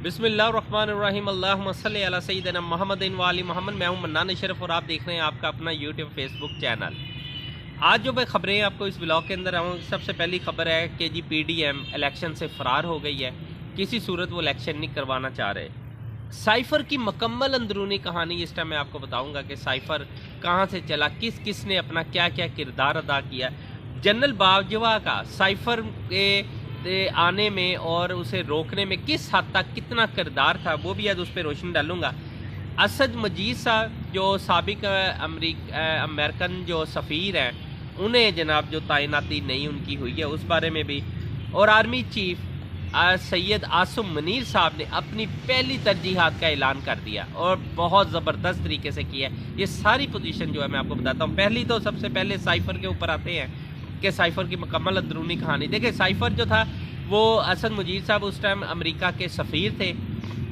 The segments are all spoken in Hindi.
बिस्मिल्लाहिर्रहमानिर्रहीम अल्लाहुम्मा सल्लि अला सय्यिदिना मुहम्मदिन व आलि मोहम्मद। मैं हूं मन्नान अशरफ और आप देख रहे हैं आपका अपना यूट्यूब फेसबुक चैनल। आज जो मैं खबरें आपको इस ब्लॉग के अंदर आऊँ, सबसे पहली खबर है कि जी पीडीएम इलेक्शन से फ़रार हो गई है। किसी सूरत वो इलेक्शन नहीं करवाना चाह रहे। साइफ़र की मुकम्मल अंदरूनी कहानी इस टाइम मैं आपको बताऊँगा कि साइफ़र कहाँ से चला, किस किस ने अपना क्या क्या किरदार अदा किया। जनरल बाजवा का साइफ़र के आने में और उसे रोकने में किस हद तक कितना किरदार था, वो भी आज उस पर रोशनी डालूँगा। असद मजीद साहब जो साबिक अमेरिकन जो सफ़ीर हैं, उन्हें जनाब जो तैनाती नहीं उनकी हुई है उस बारे में भी। और आर्मी चीफ सैयद आसिम मुनीर साहब ने अपनी पहली तरजीहात का ऐलान कर दिया और बहुत ज़बरदस्त तरीके से किया है। ये सारी पोजीशन जो है मैं आपको बताता हूँ। पहली तो सबसे पहले साइफ़र के ऊपर आते हैं कि साइफ़र की मुकम्मल अंदरूनी कहानी। देखिए, साइफ़र जो था वो असद मुजीद साहब उस टाइम अमेरिका के सफ़ीर थे।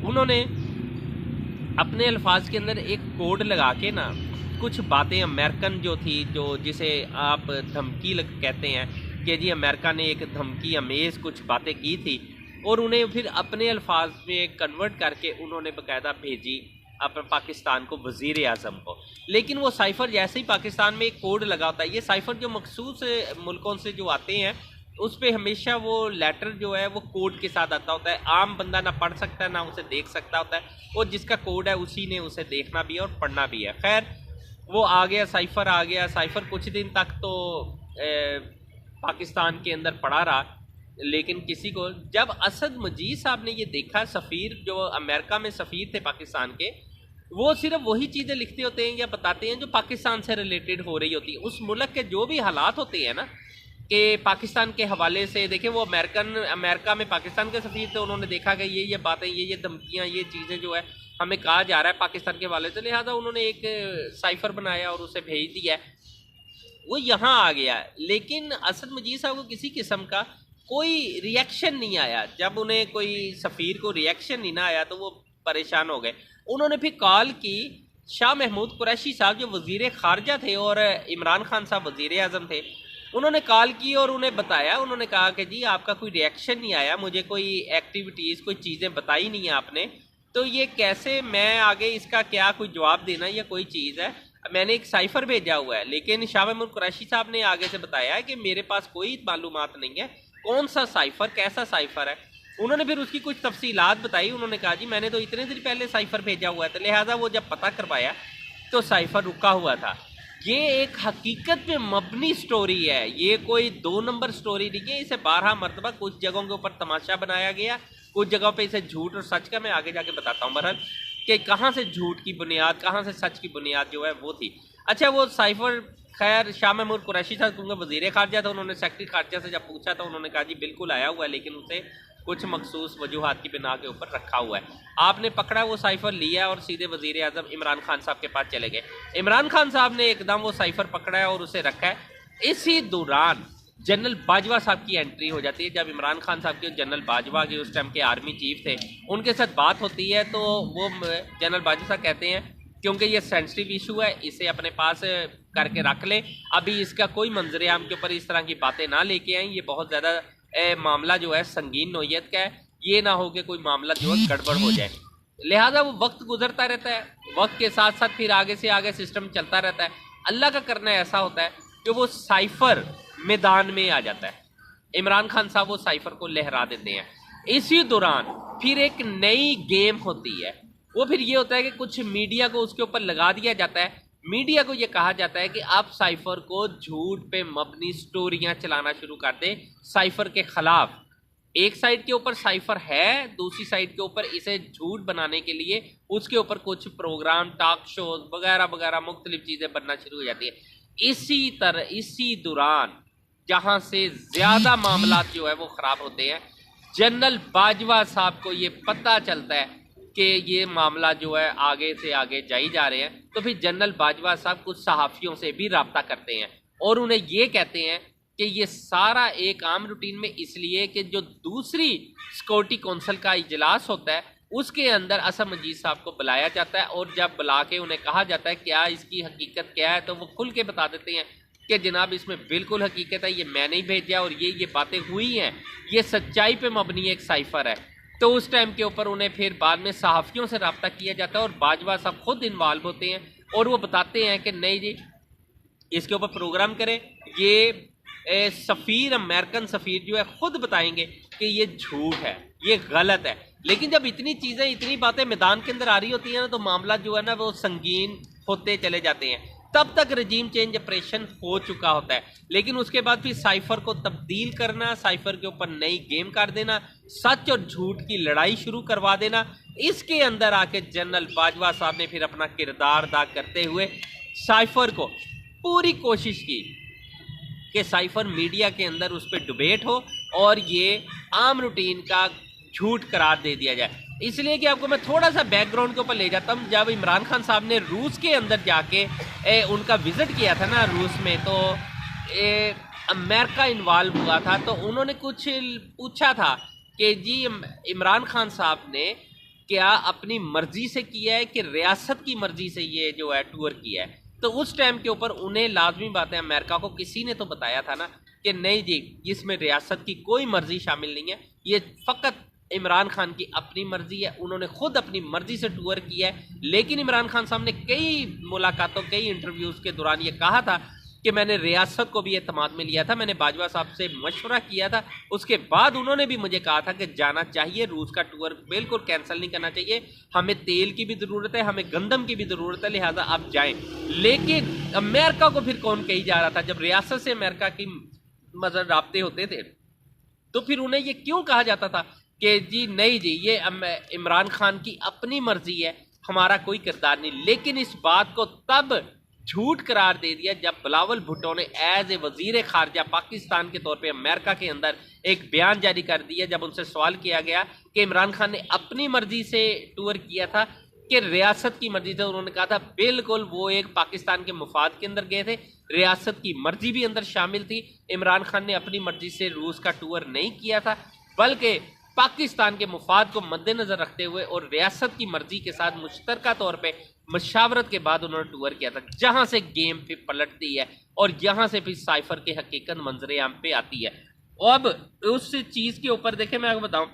उन्होंने अपने अल्फाज के अंदर एक कोड लगा के ना कुछ बातें अमेरिकन जो थी, जो जिसे आप धमकी कहते हैं कि जी अमेरिका ने एक धमकी अमेज़ कुछ बातें की थी और उन्हें फिर अपने अल्फाज में कन्वर्ट करके उन्होंने बाकायदा भेजी अपने पाकिस्तान को, वज़ीर आज़म को। लेकिन वो साइफ़र जैसे ही पाकिस्तान में एक कोड लगा होता है, ये साइफ़र जो मखसूस मुल्कों से जो आते हैं उस पे हमेशा वो लेटर जो है वो कोड के साथ आता होता है। आम बंदा ना पढ़ सकता है ना उसे देख सकता होता है, और जिसका कोड है उसी ने उसे देखना भी है और पढ़ना भी है। खैर, वो आ गया, साइफ़र आ गया। साइफ़र कुछ दिन तक तो पाकिस्तान के अंदर पड़ा रहा, लेकिन किसी को, जब असद मजीद साहब ने ये देखा, सफ़ीर जो अमेरिका में सफ़ीर थे पाकिस्तान के, वो सिर्फ वही चीज़ें लिखते होते हैं या बताते हैं जो पाकिस्तान से रिलेटेड हो रही होती है। उस मुल्क के जो भी हालात होते हैं ना कि पाकिस्तान के हवाले से, देखें वो अमेरिका में पाकिस्तान के सफ़ीर थे, उन्होंने देखा कि ये बातें, ये धमकियाँ, ये चीज़ें जो है हमें कहा जा रहा है पाकिस्तान के हवाले से, लिहाजा उन्होंने एक साइफ़र बनाया और उसे भेज दिया। वो यहाँ आ गया, लेकिन असद मजीद साहब को किसी किस्म का कोई रिएक्शन नहीं आया। जब उन्हें कोई सफ़ीर को रिएक्शन नहीं ना आया तो वो परेशान हो गए। उन्होंने फिर कॉल की शाह महमूद कुरैशी साहब जो वज़ीर ख़ारजा थे और इमरान खान साहब वज़ीर आज़म थे, उन्होंने कॉल की और उन्हें बताया। उन्होंने कहा कि जी आपका कोई रिएक्शन नहीं आया, मुझे कोई एक्टिविटीज़, कोई चीज़ें बताई नहीं है आपने, तो ये कैसे मैं आगे इसका क्या कोई जवाब देना या कोई चीज़ है। मैंने एक साइफ़र भेजा हुआ है, लेकिन शाह महमूद कुरैशी साहब ने आगे से बताया है कि मेरे पास कोई मालूमात नहीं है कौन सा साइफ़र, कैसा साइफ़र है। उन्होंने फिर उसकी कुछ तफसीलात बताई। उन्होंने कहा जी मैंने तो इतने दिन पहले साइफ़र भेजा हुआ है, तो लिहाजा वो जब पता करवाया तो साइफ़र रुका हुआ था। ये एक हकीकत पे मबनी स्टोरी है, ये कोई 2 नंबर स्टोरी नहीं है। इसे 12 मरतबा कुछ जगहों के ऊपर तमाशा बनाया गया, कुछ जगहों पे इसे झूठ और सच का मैं आगे जाके बताता हूँ बहरहाल कि कहाँ से झूठ की बुनियाद, कहाँ से सच की बुनियाद जो है वो थी। अच्छा, वो साइफ़र, खैर शाह महमूद कुरैशी साहब क्योंकि वज़ीर ख़ारजा था, उन्होंने सेक्रेटरी ख़ारजा से जब पूछा तो उन्होंने कहा जी बिल्कुल आया हुआ है, लेकिन उसे कुछ मखसूस वजूहात की बिना के ऊपर रखा हुआ है। आपने पकड़ा, वो साइफ़र लिया और सीधे वज़ीर आज़म इमरान खान साहब के पास चले गए। इमरान खान साहब ने एकदम वो साइफ़र पकड़ा है और उसे रखा है। इसी दौरान जनरल बाजवा साहब की एंट्री हो जाती है। जब इमरान खान साहब के, जनरल बाजवा के उस टाइम के आर्मी चीफ थे, उनके साथ बात होती है तो वो जनरल बाजवा साहब कहते हैं क्योंकि ये सेंसिटिव इशू है, इसे अपने पास करके रख लें, अभी इसका कोई मंजर आम के ऊपर इस तरह की बातें ना लेके आएँ, ये बहुत ज़्यादा मामला जो है संगीन नौयत का है, ये ना हो कि कोई मामला जो है गड़बड़ हो जाए। लिहाजा वो वक्त गुजरता रहता है, वक्त के साथ साथ फिर आगे से आगे सिस्टम चलता रहता है। अल्लाह का करना ऐसा होता है कि वो साइफ़र मैदान में आ जाता है। इमरान खान साहब वो साइफ़र को लहरा देते हैं। इसी दौरान फिर एक नई गेम होती है। वो फिर ये होता है कि कुछ मीडिया को उसके ऊपर लगा दिया जाता है। मीडिया को ये कहा जाता है कि आप साइफ़र को झूठ पे मबनी स्टोरियां चलाना शुरू कर दें साइफ़र के ख़िलाफ़। एक साइड के ऊपर साइफ़र है, दूसरी साइड के ऊपर इसे झूठ बनाने के लिए उसके ऊपर कुछ प्रोग्राम, टॉक शोज वगैरह वगैरह मुख्तलिफ चीज़ें बनना शुरू हो जाती है। इसी दौरान जहाँ से ज़्यादा मामला जो है वो ख़राब होते हैं, जनरल बाजवा साहब को ये पता चलता है कि ये मामला जो है आगे से आगे जाई जा रहे हैं, तो फिर जनरल बाजवा साहब कुछ सहाफ़ियों से भी रब्ता करते हैं और उन्हें ये कहते हैं कि ये सारा एक आम रूटीन में इसलिए कि जो दूसरी सिक्योरिटी कौंसिल का इजलास होता है उसके अंदर असद मजीद साहब को बुलाया जाता है, और जब बुला के उन्हें कहा जाता है क्या इसकी हकीकत क्या है, तो वो खुल के बता देते हैं कि जनाब इसमें बिल्कुल हकीकत है, ये मैंने ही भेजा और ये बातें हुई हैं, ये सच्चाई पे मबनी एक साइफ़र है। तो उस टाइम के ऊपर उन्हें फिर बाद में सहाफ़ियों से रब्ता किया जाता है और बाजवा साहब खुद इन्वॉल्व होते हैं और वो बताते हैं कि नहीं जी इसके ऊपर प्रोग्राम करें। ये सफ़ीर, अमेरिकन सफ़ीर जो है खुद बताएंगे कि ये झूठ है, ये गलत है। लेकिन जब इतनी चीज़ें, इतनी बातें मैदान के अंदर आ रही होती हैं ना, तो मामला जो है ना वो संगीन होते चले जाते हैं। तब तक रजीम चेंज ऑपरेशन हो चुका होता है, लेकिन उसके बाद फिर साइफर को तब्दील करना, साइफर के ऊपर नई गेम कर देना, सच और झूठ की लड़ाई शुरू करवा देना, इसके अंदर आके जनरल बाजवा साहब ने फिर अपना किरदार अदा करते हुए साइफर को पूरी कोशिश की कि साइफर मीडिया के अंदर उस पर डिबेट हो और ये आम रूटीन का झूठ करार दे दिया जाए। इसलिए कि आपको मैं थोड़ा सा बैकग्राउंड के ऊपर ले जाता हूँ। जब इमरान खान साहब ने रूस के अंदर जाके उनका विजिट किया था ना रूस में, तो अमेरिका इन्वॉल्व हुआ था, तो उन्होंने कुछ पूछा था कि जी इमरान खान साहब ने क्या अपनी मर्जी से किया है कि रियासत की मर्जी से ये जो है टूर किया है। तो उस टाइम के ऊपर उन्हें लाजमी बात है, अमेरिका को किसी ने तो बताया था ना कि नहीं जी इसमें रियासत की कोई मर्जी शामिल नहीं है, ये फ़कत इमरान खान की अपनी मर्जी है, उन्होंने खुद अपनी मर्जी से टूर किया है। लेकिन इमरान खान साहब ने कई मुलाकातों, कई इंटरव्यूज़ के दौरान ये कहा था कि मैंने रियासत को भी एतमाद में लिया था, मैंने बाजवा साहब से मशवरा किया था, उसके बाद उन्होंने भी मुझे कहा था कि जाना चाहिए, रूस का टूर बिल्कुल कैंसिल नहीं करना चाहिए, हमें तेल की भी ज़रूरत है, हमें गंदम की भी ज़रूरत है, लिहाजा आप जाएं। लेकिन अमेरिका को फिर कौन कही जा रहा था? जब रियासत से अमेरिका की मतलब राब्ते होते थे तो फिर उन्हें ये क्यों कहा जाता था कि जी नहीं जी ये इमरान खान की अपनी मर्जी है, हमारा कोई किरदार नहीं। लेकिन इस बात को तब झूठ करार दे दिया जब बिलावल भुट्टो ने एज ए वजीर खारजा पाकिस्तान के तौर पे अमेरिका के अंदर एक बयान जारी कर दिया। जब उनसे सवाल किया गया कि इमरान खान ने अपनी मर्जी से टूर किया था कि रियासत की मर्जी से, उन्होंने कहा था बिल्कुल वो एक पाकिस्तान के मुफाद के अंदर गए थे, रियासत की मर्जी भी अंदर शामिल थी। इमरान खान ने अपनी मर्जी से रूस का टूर नहीं किया था, बल्कि पाकिस्तान के मुफाद को मद्देनजर रखते हुए और रियासत की मर्जी के साथ मुश्तरका तौर पे मशावरत के बाद उन्होंने टूर किया था। जहां से गेम फिर पलटती है और यहाँ से फिर साइफर की हकीकत मंजरे आम पे आती है। अब उस चीज़ के ऊपर देखें, मैं आपको बताऊं,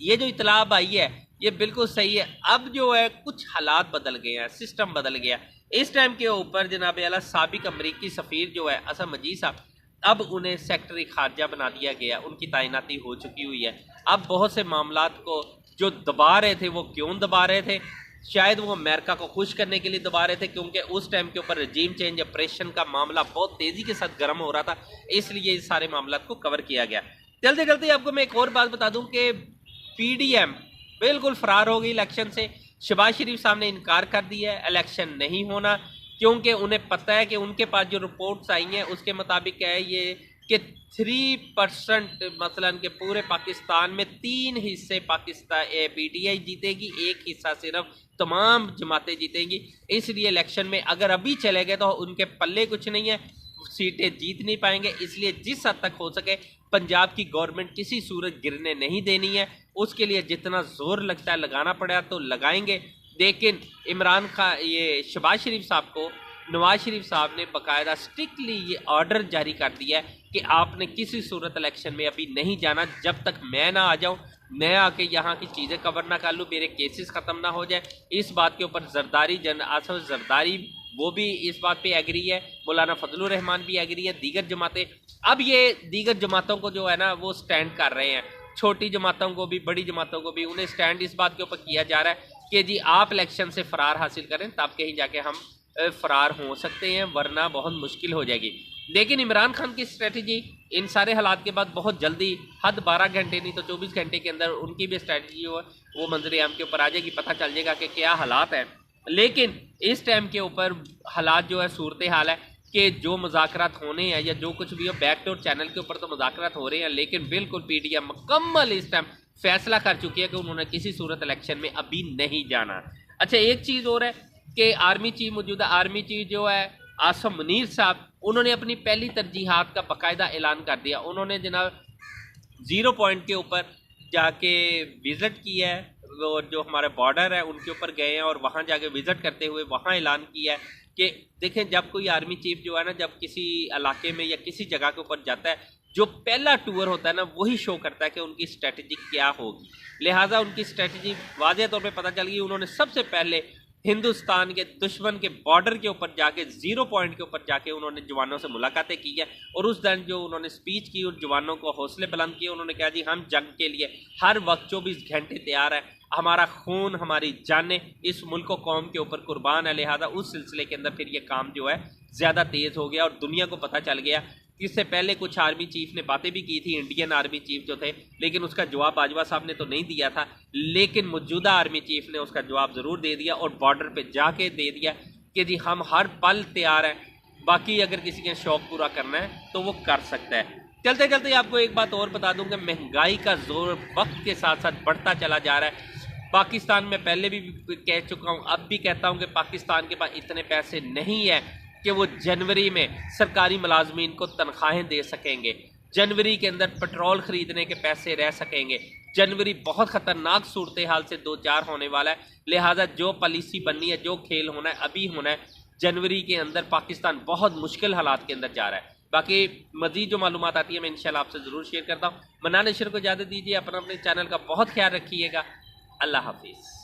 ये जो इतलाब आई है ये बिल्कुल सही है। अब जो है कुछ हालात बदल गए हैं, सिस्टम बदल गया। इस टाइम के ऊपर जनाब आला साबिक अमरीकी सफ़ीर जो है असद मजीद साहब, अब उन्हें सेक्रेटरी खारजा बना दिया गया, उनकी तैनाती हो चुकी हुई है। अब बहुत से मामलात को जो दबा रहे थे वो क्यों दबा रहे थे? शायद वो अमेरिका को खुश करने के लिए दबा रहे थे, क्योंकि उस टाइम के ऊपर रजीम चेंज ऑपरेशन का मामला बहुत तेज़ी के साथ गर्म हो रहा था, इसलिए इस सारे मामलात को कवर किया गया। चलते चलते आपको मैं एक और बात बता दूं कि PDM बिल्कुल फरार हो गई इलेक्शन से। शहबाज शरीफ साहब ने इनकार कर दिया है इलेक्शन नहीं होना, क्योंकि उन्हें पता है कि उनके पास जो रिपोर्ट्स आई हैं उसके मुताबिक है ये कि 3% मसलन के पूरे पाकिस्तान में 3 हिस्से पाकिस्तान PTI जीतेगी, 1 हिस्सा सिर्फ तमाम जमातें जीतेंगी। इसलिए इलेक्शन में अगर अभी चले गए तो उनके पल्ले कुछ नहीं है, सीटें जीत नहीं पाएंगे। इसलिए जिस हद तक हो सके पंजाब की गवर्नमेंट किसी सूरत गिरने नहीं देनी है, उसके लिए जितना जोर लगता है लगाना पड़ा तो लगाएंगे। लेकिन इमरान खान, ये शहबाज शरीफ साहब को नवाज शरीफ साहब ने बाकायदा स्ट्रिक्टली ये ऑर्डर जारी कर दिया है कि आपने किसी सूरत इलेक्शन में अभी नहीं जाना जब तक मैं ना आ जाऊं, मैं आके यहाँ की चीज़ें कवर ना कर लूँ, मेरे केसेस ख़त्म ना हो जाए। इस बात के ऊपर जरदारी आसफ जरदारी वो भी इस बात पे एग्री है, मौलाना फजलुर रहमान भी एग्री है, दीगर जमातें। अब ये दीगर जमातों को जो है ना वो स्टैंड कर रहे हैं, छोटी जमातों को भी बड़ी जमातों को भी, उन्हें स्टैंड इस बात के ऊपर किया जा रहा है कि जी आप इलेक्शन से फरार हासिल करें तब कहीं जाके हम फरार हो सकते हैं, वरना बहुत मुश्किल हो जाएगी। लेकिन इमरान खान की स्ट्रेटजी इन सारे हालात के बाद बहुत जल्दी, हद 12 घंटे नहीं तो 24 घंटे के अंदर उनकी भी स्ट्रेटजी जो है वो मंजर आम के ऊपर आ जाएगी, पता चल जाएगा कि क्या हालात हैं। लेकिन इस टाइम के ऊपर हालात जो है, सूरत हाल है कि जो मुज़ाकरात होने हैं या जो कुछ भी हो, बैकडोर चैनल के ऊपर तो मुज़ाकरात हो रहे हैं, लेकिन बिल्कुल PDM मुकम्मल इस टाइम फैसला कर चुकी है कि उन्होंने किसी सूरत इलेक्शन में अभी नहीं जाना। अच्छा, एक चीज़ और है कि आर्मी चीफ, मौजूदा आर्मी चीफ जो है आसम मुनीर साहब, उन्होंने अपनी पहली तरजीहात का बाकायदा ऐलान कर दिया। उन्होंने जनाब 0 पॉइंट के ऊपर जाके विज़िट किया है, वो जो हमारे बॉर्डर है उनके ऊपर गए हैं और वहाँ जाके विज़िट करते हुए वहाँ ऐलान किया है कि देखें, जब कोई आर्मी चीफ जो है ना, जब किसी इलाके में या किसी जगह के ऊपर जाता है, जो पहला टूर होता है ना, वही शो करता है कि उनकी स्ट्रेटजी क्या होगी। लिहाजा उनकी स्ट्रेटजी वाज़ेह तौर पे पता चल गई। उन्होंने सबसे पहले हिंदुस्तान के दुश्मन के बॉर्डर के ऊपर जाके, 0 पॉइंट के ऊपर जाके उन्होंने जवानों से मुलाकातें की है और उस दिन जो उन्होंने स्पीच की, उन जवानों को हौसले बुलंद किए। उन्होंने कहा जी हम जंग के लिए हर वक्त 24 घंटे तैयार है, हमारा खून हमारी जानें इस मुल्क कौम के ऊपर कुर्बान है। लिहाजा उस सिलसिले के अंदर फिर ये काम जो है ज़्यादा तेज़ हो गया और दुनिया को पता चल गया। इससे पहले कुछ आर्मी चीफ ने बातें भी की थी, इंडियन आर्मी चीफ जो थे, लेकिन उसका जवाब बाजवा साहब ने तो नहीं दिया था, लेकिन मौजूदा आर्मी चीफ ने उसका जवाब ज़रूर दे दिया और बॉर्डर पे जाके दे दिया कि जी हम हर पल तैयार हैं, बाकी अगर किसी के शौक पूरा करना है तो वो कर सकता है। चलते चलते आपको एक बात और बता दूं कि महंगाई का जोर वक्त के साथ साथ बढ़ता चला जा रहा है। पाकिस्तान में पहले भी कह चुका हूँ, अब भी कहता हूँ कि पाकिस्तान के पास इतने पैसे नहीं है कि वो जनवरी में सरकारी मुलाजमीन को तनख्वाहें दे सकेंगे, जनवरी के अंदर पेट्रोल ख़रीदने के पैसे रह सकेंगे। जनवरी बहुत ख़तरनाक सूरत हाल से 2-4 होने वाला है। लिहाजा जो पॉलिसी बननी है, जो खेल होना है अभी होना है। जनवरी के अंदर पाकिस्तान बहुत मुश्किल हालात के अंदर जा रहा है। बाकी मज़ीद जो मालूमात आती है मैं इंशाल्लाह आपसे ज़रूर शेयर करता हूँ। मन्नान नशर को इजाज़त दीजिए, अपने चैनल का बहुत ख्याल रखिएगा। अल्लाह हाफिज़।